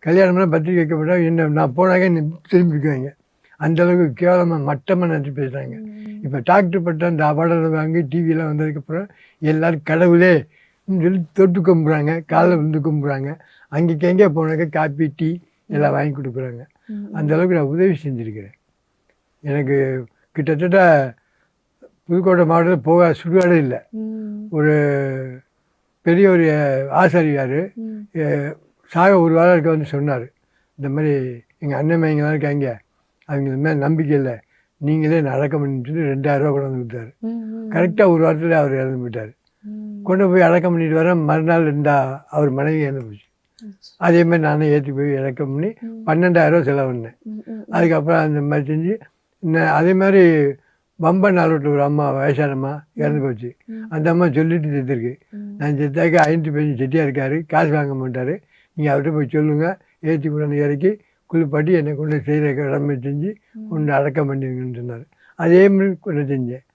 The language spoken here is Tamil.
கல்யாணம்னா பத்திரிக்கை வைக்கப்பட்டா என்ன நான் போனாக்க என்ன திரும்பிக்குவாங்க. அந்தளவுக்கு கேவலமாக மட்டமாக நினச்சி பேசுகிறாங்க. இப்போ டாக்டர் பட்டம் இந்த அவார்டை வாங்கி டிவியெலாம் வந்ததுக்கப்புறம் எல்லோரும் கடவுளே சொல்லி தொட்டு கும்பிட்றாங்க, காலில் விழுந்து கும்பிட்றாங்க. அங்கேக்கு எங்கே போனாக்க காப்பி டீ எல்லாம் வாங்கி கொடுக்குறாங்க. அந்தளவுக்கு நான் உதவி செஞ்சுருக்கிறேன். எனக்கு கிட்டத்தட்ட புதுக்கோட்டை மாவட்டத்தில் போக சுடுகாடு இல்லை. ஒரு பெரிய ஒரு ஆசாரியார் சாக ஒரு வாரம் இருக்க வந்து சொன்னார், இந்த மாதிரி எங்கள் அண்ணன் மைங்கெல்லாம் இருக்காங்க, அவங்க இந்த மாதிரி நம்பிக்கை இல்லை, நீங்களே அடக்கம் பண்ணிட்டு சொல்லி 2000 ரூபா கொண்டு வந்து கொடுத்தாரு. கரெக்டாக ஒரு வாரத்தில் அவர் இறந்து போயிட்டார். கொண்டு போய் அடக்கம் பண்ணிட்டு வர மறுநாள் அவர் மனைவி இறந்து போச்சு. அதே மாதிரி நானே ஏற்றி போய் அடக்கம் பண்ணி 12,000 ரூபா செலவு பண்ணேன். அதுக்கப்புறம் அந்த மாதிரி செஞ்சு அதே மாதிரி பம்ப நாளோட்டு ஒரு அம்மா வயசானம்மா இறந்து போச்சு. அந்த அம்மா சொல்லிட்டு செத்துருக்கு, நான் செத்தாக்க 5 பேர் செட்டியாக இருக்கார், காசு வாங்க மாட்டார், நீங்கள் அவர்கிட்ட போய் சொல்லுங்கள், ஏற்றி கொண்டு இறக்கி குளிப்பாட்டி என்னை கொண்டு செய்கிற கடமை செஞ்சு கொண்டு அடக்கம் பண்ணிருங்கன்னு சொன்னார். அதே மாதிரி கொண்டு செஞ்சேன்.